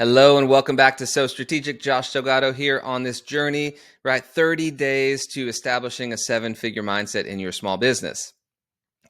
Hello and welcome back to So Strategic. Josh Delgado here on this journey, right? 30 days to establishing a seven-figure mindset in your small business.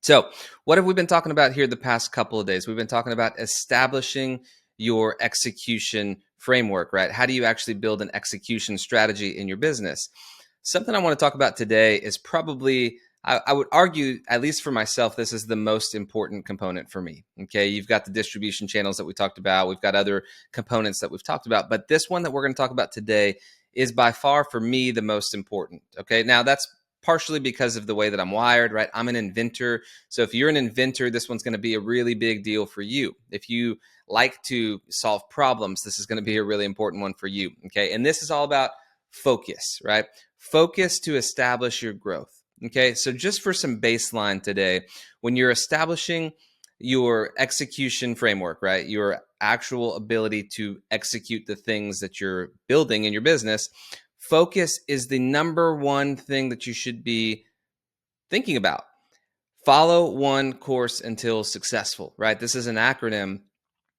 So what have we been talking about here the past couple of days? We've been talking about establishing your execution framework, right? How do you actually build an execution strategy in your business? Something I want to talk about today is probably, I would argue, at least for myself, this is the most important component for me. Okay, you've got the distribution channels that we talked about. We've got other components that we've talked about, but this one that we're going to talk about today is by far for me the most important. Okay, now that's partially because of the way that I'm wired, right? I'm an inventor. So if you're an inventor, this one's going to be a really big deal for you. If you like to solve problems, this is going to be a really important one for you. Okay, and this is all about focus, right? Focus to establish your growth. Okay, so just for some baseline today, when you're establishing your execution framework, right? Your actual ability to execute the things that you're building in your business, focus is the number one thing that you should be thinking about. Follow one course until successful, right? This is an acronym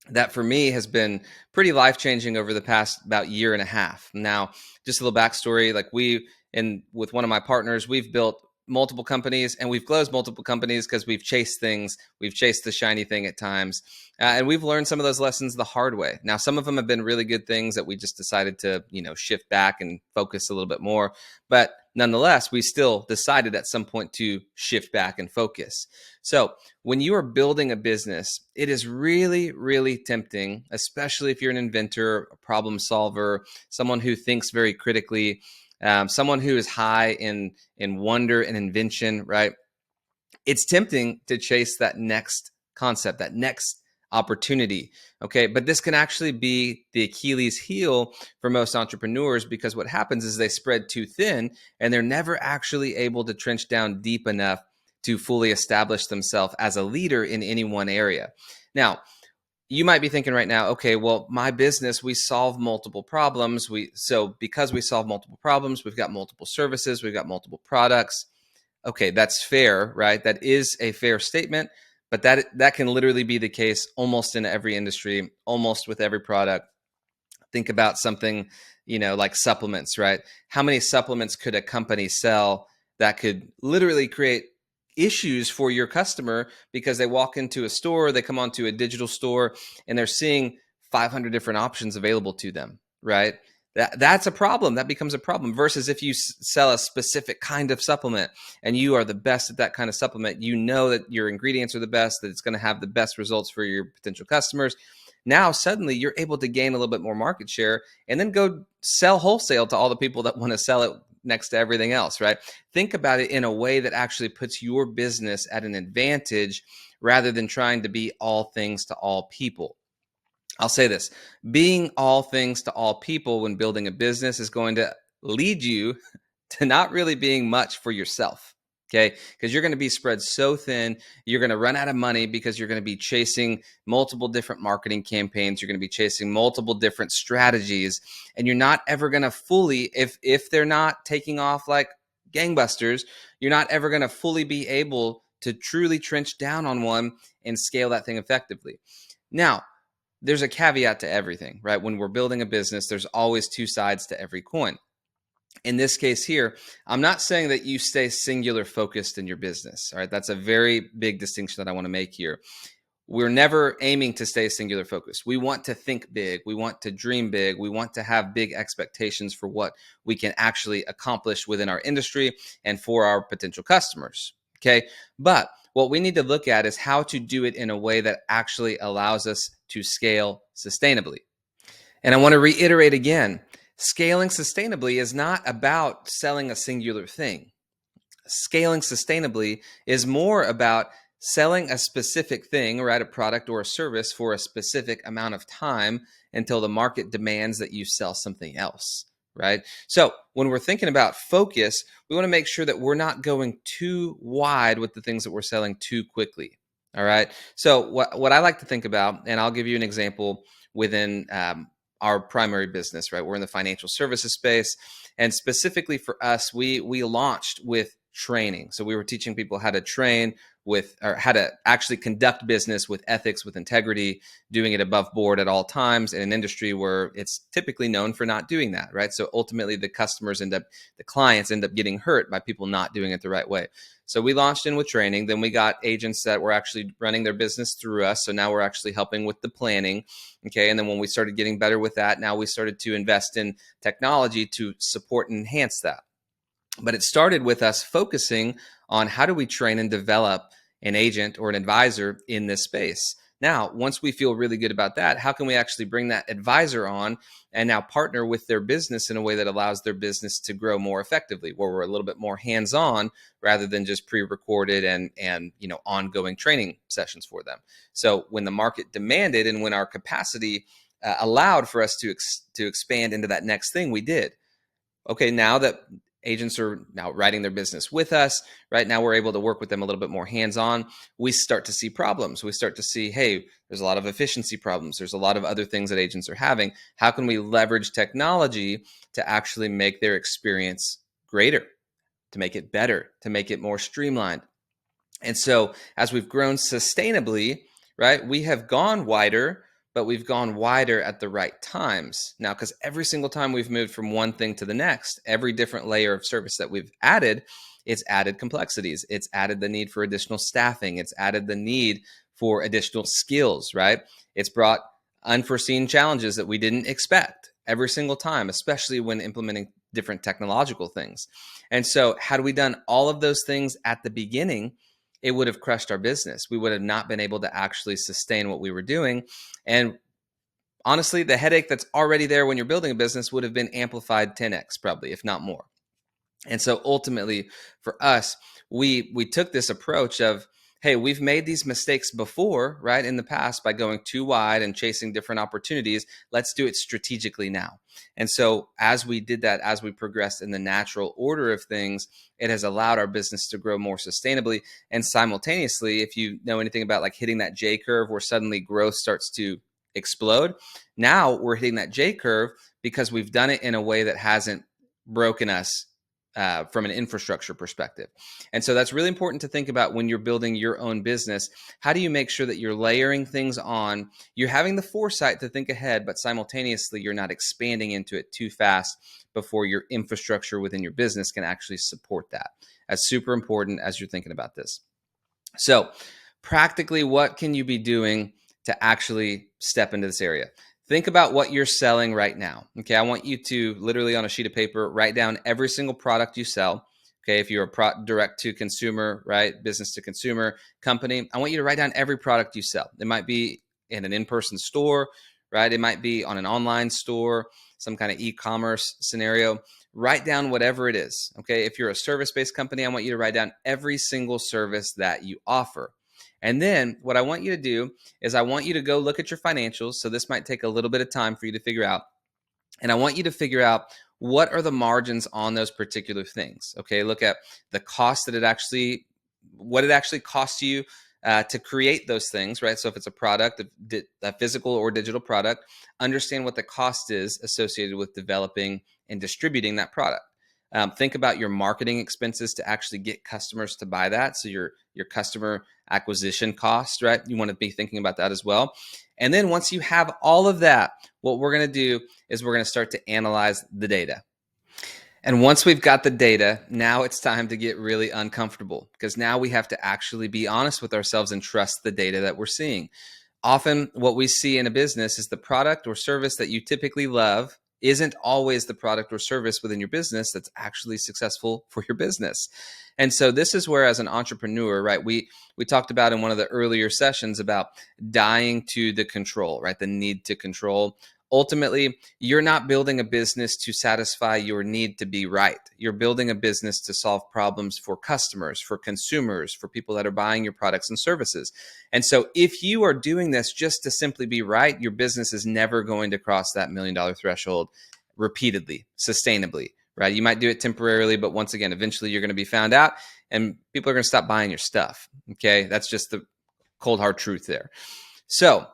that for me has been pretty life-changing over the past about year and a half. Now, just a little backstory, like with one of my partners, we've built multiple companies and we've closed multiple companies because we've chased things. We've chased the shiny thing at times. And we've learned some of those lessons the hard way. Now, some of them have been really good things that we just decided to, shift back and focus a little bit more. But nonetheless, we still decided at some point to shift back and focus. So when you are building a business, it is really, really tempting, especially if you're an inventor, a problem solver, someone who thinks very critically, someone who is high in wonder and invention, right? It's tempting to chase that next concept, that next opportunity. Okay. But this can actually be the Achilles heel for most entrepreneurs, because what happens is they spread too thin and they're never actually able to trench down deep enough to fully establish themselves as a leader in any one area. Now, you might be thinking right now, okay, well, my business, we solve multiple problems. So because we solve multiple problems, we've got multiple services, we've got multiple products. Okay, that's fair, right? That is a fair statement, but that can literally be the case almost in every industry, almost with every product. Think about something, like supplements, right? How many supplements could a company sell that could literally create issues for your customer because they walk into a store, they come onto a digital store, and they're seeing 500 different options available to them, right? That's a problem. That becomes a problem versus if you sell a specific kind of supplement and you are the best at that kind of supplement, you know that your ingredients are the best, that it's going to have the best results for your potential customers. Now, suddenly you're able to gain a little bit more market share and then go sell wholesale to all the people that want to sell it next to everything else, right? Think about it in a way that actually puts your business at an advantage rather than trying to be all things to all people. I'll say this, being all things to all people when building a business is going to lead you to not really being much for yourself. Okay, because you're going to be spread so thin, you're going to run out of money because you're going to be chasing multiple different marketing campaigns. You're going to be chasing multiple different strategies, and you're not ever going to fully, if they're not taking off like gangbusters, you're not ever going to fully be able to truly trench down on one and scale that thing effectively. Now, there's a caveat to everything, right? When we're building a business, there's always two sides to every coin. In this case here, I'm not saying that you stay singular focused in your business. All right. That's a very big distinction that I want to make here. We're never aiming to stay singular focused. We want to think big. We want to dream big. We want to have big expectations for what we can actually accomplish within our industry and for our potential customers. Okay. But what we need to look at is how to do it in a way that actually allows us to scale sustainably. And I want to reiterate again, scaling sustainably is not about selling a singular thing. Scaling sustainably is more about selling a specific thing, right, a product or a service for a specific amount of time until the market demands that you sell something else, right? So when we're thinking about focus, we want to make sure that we're not going too wide with the things that we're selling too quickly. All right. So what I like to think about, and I'll give you an example within our primary business, right? We're in the financial services space. And specifically for us, we launched with training. So we were teaching people how to train with, or how to actually conduct business with ethics, with integrity, doing it above board at all times in an industry where it's typically known for not doing that, right? So ultimately the clients end up getting hurt by people not doing it the right way. So we launched in with training. Then we got agents that were actually running their business through us. So now we're actually helping with the planning. Okay. And then when we started getting better with that, now we started to invest in technology to support and enhance that. But it started with us focusing on how do we train and develop an agent or an advisor in this space. Now, once we feel really good about that, how can we actually bring that advisor on and now partner with their business in a way that allows their business to grow more effectively, where we're a little bit more hands-on rather than just pre-recorded and ongoing training sessions for them. So when the market demanded and when our capacity allowed for us to expand into that next thing, we did. Okay, now that agents are now writing their business with us, right now we're able to work with them a little bit more hands-on. We start to see problems. We start to see, hey, there's a lot of efficiency problems. There's a lot of other things that agents are having. How can we leverage technology to actually make their experience greater, to make it better, to make it more streamlined? And so as we've grown sustainably, right, we have gone wider, but we've gone wider at the right times. Now, because every single time we've moved from one thing to the next, every different layer of service that we've added, it's added complexities. It's added the need for additional staffing. It's added the need for additional skills, right? It's brought unforeseen challenges that we didn't expect every single time, especially when implementing different technological things. And so had we done all of those things at the beginning, it would have crushed our business. We would have not been able to actually sustain what we were doing. And honestly, the headache that's already there when you're building a business would have been amplified 10x probably, if not more. And so ultimately for us, we took this approach of, hey, we've made these mistakes before, right, in the past by going too wide and chasing different opportunities. Let's do it strategically now. And so as we did that, as we progressed in the natural order of things, it has allowed our business to grow more sustainably. And simultaneously, if you know anything about like hitting that J curve where suddenly growth starts to explode, now we're hitting that J curve because we've done it in a way that hasn't broken us from an infrastructure perspective. And so that's really important to think about when you're building your own business. How do you make sure that you're layering things on? You're having the foresight to think ahead, but simultaneously you're not expanding into it too fast before your infrastructure within your business can actually support that. That's super important as you're thinking about this. So practically, what can you be doing to actually step into this area? Think about what you're selling right now. Okay, I want you to literally on a sheet of paper write down every single product you sell. Okay, if you're a direct to consumer, right, business to consumer company, I want you to write down every product you sell. It might be in an in-person store, right? It might be on an online store, some kind of e-commerce scenario. Write down whatever it is. Okay, if you're a service-based company, I want you to write down every single service that you offer. And then what I want you to do is I want you to go look at your financials. So this might take a little bit of time for you to figure out. And I want you to figure out what are the margins on those particular things. Okay, look at the cost that what it actually costs you to create those things, right? So if it's a product, a physical or digital product, understand what the cost is associated with developing and distributing that product. Think about your marketing expenses to actually get customers to buy that. So your customer acquisition cost, right? You want to be thinking about that as well. And then once you have all of that, what we're going to do is we're going to start to analyze the data. And once we've got the data, now it's time to get really uncomfortable because now we have to actually be honest with ourselves and trust the data that we're seeing. Often what we see in a business is the product or service that you typically love isn't always the product or service within your business that's actually successful for your business. And so this is where, as an entrepreneur, right, we talked about in one of the earlier sessions about dying to the control, right, the need to control. Ultimately, you're not building a business to satisfy your need to be right. You're building a business to solve problems for customers, for consumers, for people that are buying your products and services. And so if you are doing this just to simply be right, your business is never going to cross that $1 million threshold repeatedly, sustainably, right? You might do it temporarily, but once again, eventually you're going to be found out and people are going to stop buying your stuff. Okay. That's just the cold hard truth there. So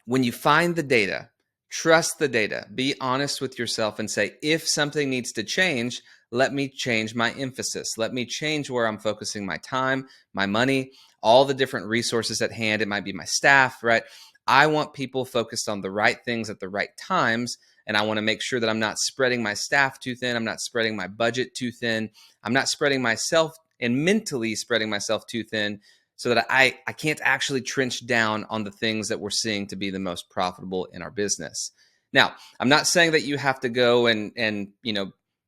when you find the data, trust the data, be honest with yourself and say, if something needs to change, let me change my emphasis. Let me change where I'm focusing my time, my money, all the different resources at hand. It might be my staff, right? I want people focused on the right things at the right times. And I want to make sure that I'm not spreading my staff too thin. I'm not spreading my budget too thin. I'm not spreading myself and mentally spreading myself too thin so that I can't actually trench down on the things that we're seeing to be the most profitable in our business. Now, I'm not saying that you have to go and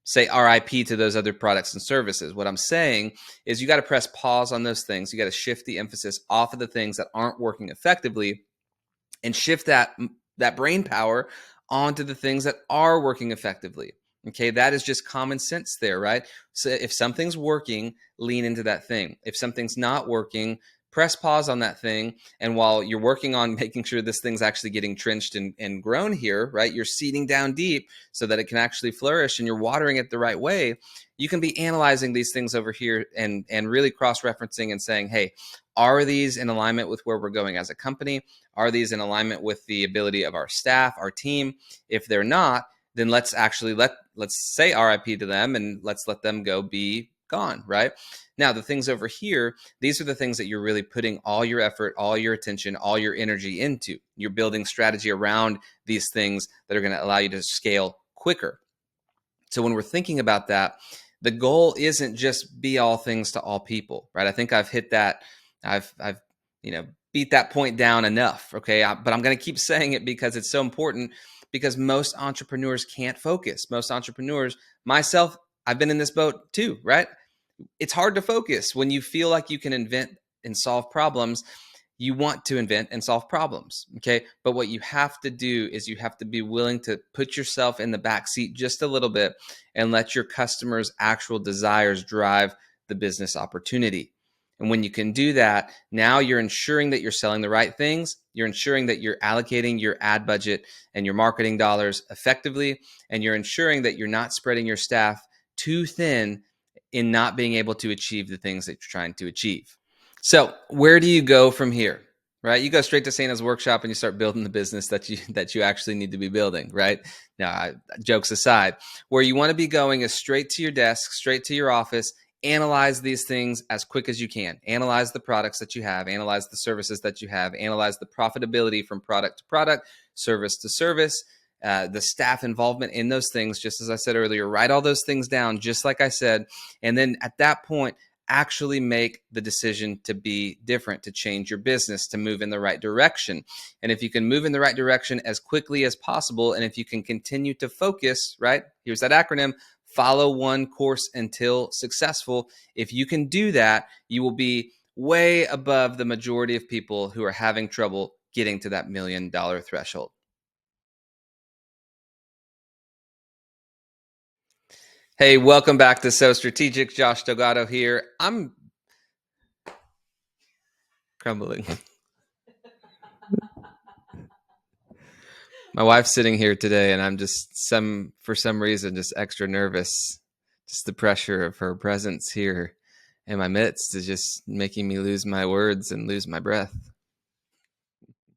say RIP to those other products and services. What I'm saying is you got to press pause on those things. You got to shift the emphasis off of the things that aren't working effectively and shift that brain power onto the things that are working effectively. Okay, that is just common sense there, right? So if something's working, lean into that thing. If something's not working, press pause on that thing. And while you're working on making sure this thing's actually getting trenched and grown here, right? You're seeding down deep so that it can actually flourish, and you're watering it the right way. You can be analyzing these things over here and really cross-referencing and saying, hey, are these in alignment with where we're going as a company? Are these in alignment with the ability of our staff, our team? If they're not, then let's say RIP to them and let's let them go be gone, right? Now, the things over here, these are the things that you're really putting all your effort, all your attention, all your energy into. You're building strategy around these things that are going to allow you to scale quicker. So when we're thinking about that, the goal isn't just be all things to all people, right? I think I've hit that. I've beat that point down enough. Okay. But I'm going to keep saying it because it's so important, because most entrepreneurs can't focus. Most entrepreneurs, myself, I've been in this boat too, right? It's hard to focus when you feel like you can invent and solve problems. You want to invent and solve problems. Okay. But what you have to do is you have to be willing to put yourself in the back seat just a little bit and let your customers' actual desires drive the business opportunity. And when you can do that, now you're ensuring that you're selling the right things. You're ensuring that you're allocating your ad budget and your marketing dollars effectively. And you're ensuring that you're not spreading your staff too thin in not being able to achieve the things that you're trying to achieve. So where do you go from here? Right? You go straight to Santa's workshop and you start building the business that you actually need to be building, right? Now, jokes aside, where you want to be going is straight to your desk, straight to your office. Analyze these things as quick as you can. Analyze the products that you have, analyze the services that you have, analyze the profitability from product to product, service to service, the staff involvement in those things, just as I said earlier. Write all those things down, just like I said. And then at that point, actually make the decision to be different, to change your business, to move in the right direction. And if you can move in the right direction as quickly as possible, and if you can continue to focus, right? Here's that acronym: follow one course until successful. If you can do that, you will be way above the majority of people who are having trouble getting to that $1 million threshold. Hey, welcome back to So Strategic. Josh Delgado here. I'm crumbling. My wife's sitting here today, and I'm just for some reason just extra nervous. Just the pressure of her presence here in my midst is just making me lose my words and lose my breath.